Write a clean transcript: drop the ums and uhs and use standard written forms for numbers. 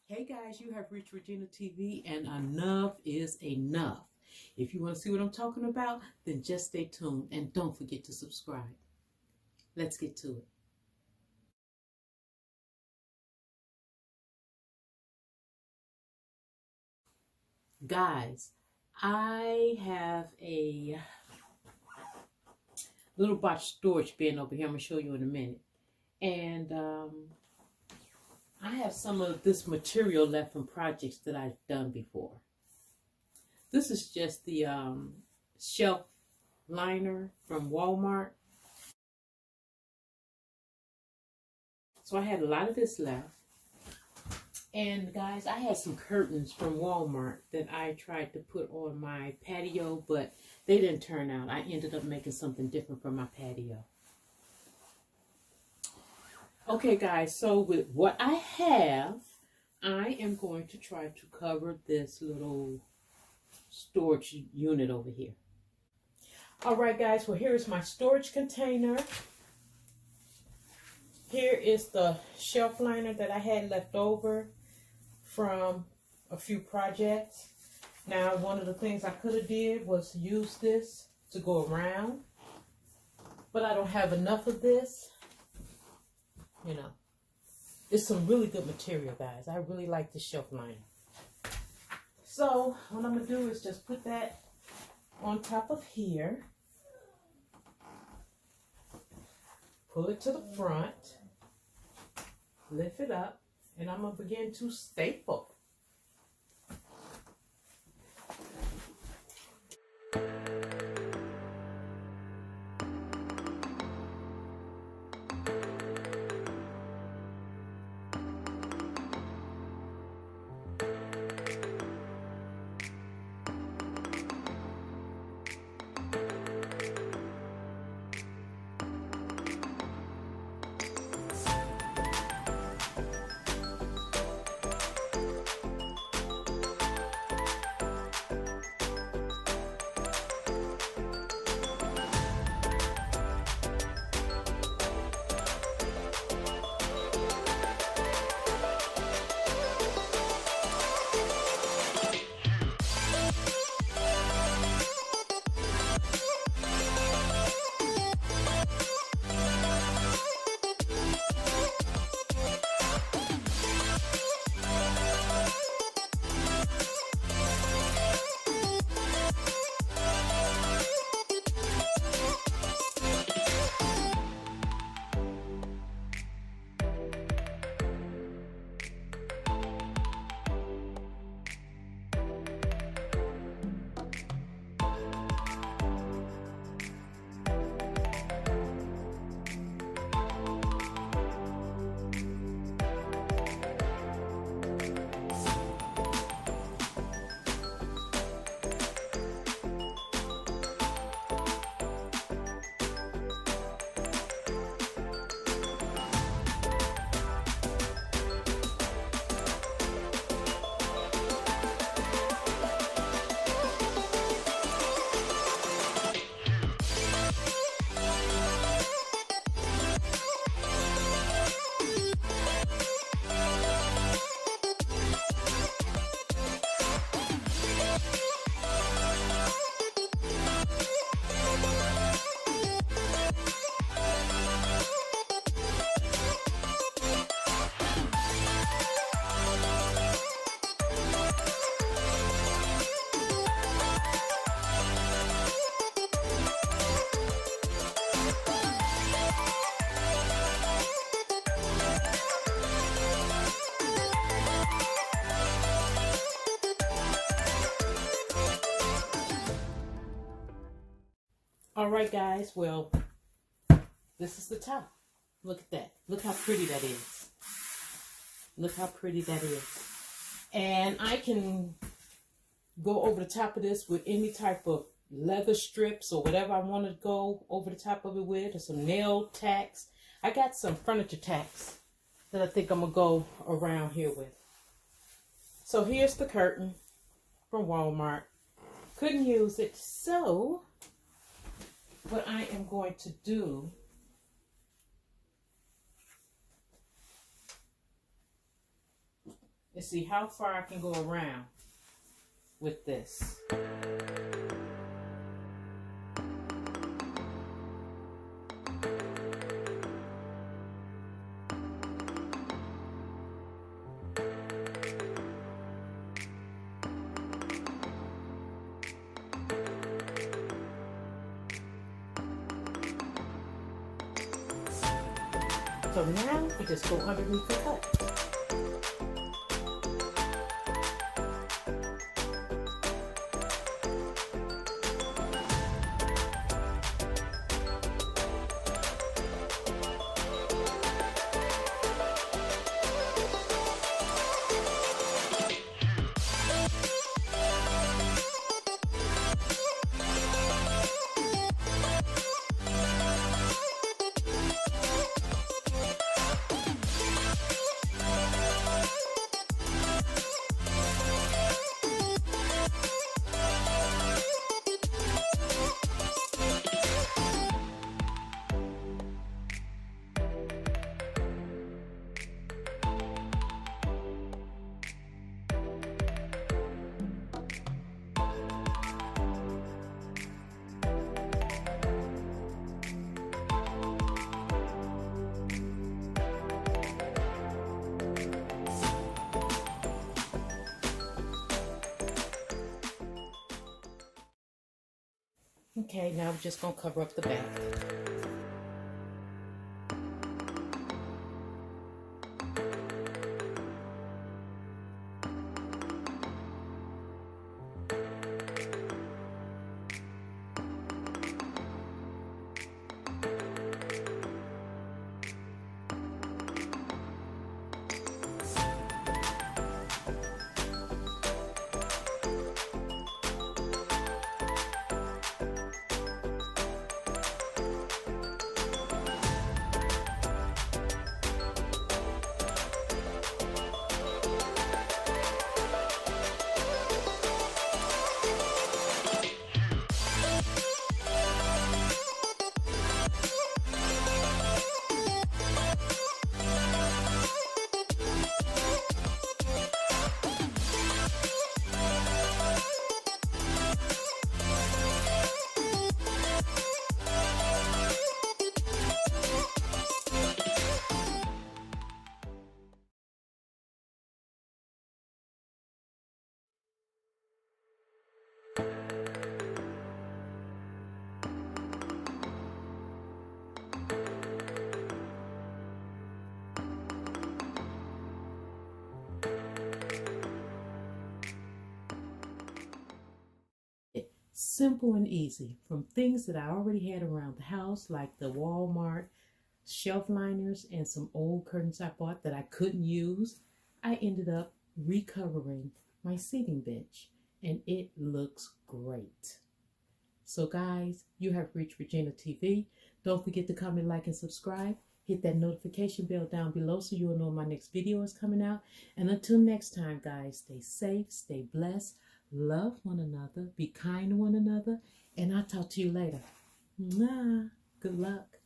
Hey guys, you have reached Regina TV and enough is enough. If you want to see what I'm talking about, then just stay tuned and don't forget to subscribe. Let's get to it. Guys, I have a little box storage bin over here. I'm going to show you in a minute. And I have some of this material left from projects that I've done before. This is just the shelf liner from Walmart. So I had a lot of this left. And guys, I had some curtains from Walmart that I tried to put on my patio, but they didn't turn out. I ended up making something different from my patio. Okay guys, so with what I have, I am going to try to cover this little storage unit over here. All right guys, well here is my storage container. Here is the shelf liner that I had left over from a few projects. Now one of the things I could have did was use this to go around, but I don't have enough of this. You know, it's some really good material, guys. I really like the shelf liner. So what I'm going to do is just put that on top of here. Pull it to the front. Lift it up. And I'm going to begin to staple. All right, guys. Well, this is the top. Look at that. Look how pretty that is. Look how pretty that is. And I can go over the top of this with any type of leather strips or whatever I want to go over the top of it with, or some nail tacks. I got some furniture tacks that I think I'm going to go around here with. So here's the curtain from Walmart. Couldn't use it, so what I am going to do and see how far I can go around with this. So now we just go underneath the cut. Okay, now we're just going to cover up the back. Simple and easy, from things that I already had around the house, like the Walmart shelf liners and some old curtains I bought that I couldn't use. I ended up recovering my seating bench, and it looks great. So guys, you have reached Regina TV. Don't forget to comment, like, and subscribe. Hit that notification bell down below so you'll know when my next video is coming out. And until next time, guys, stay safe, stay blessed, love one another, be kind to one another, and I'll talk to you later. Mwah. Good luck.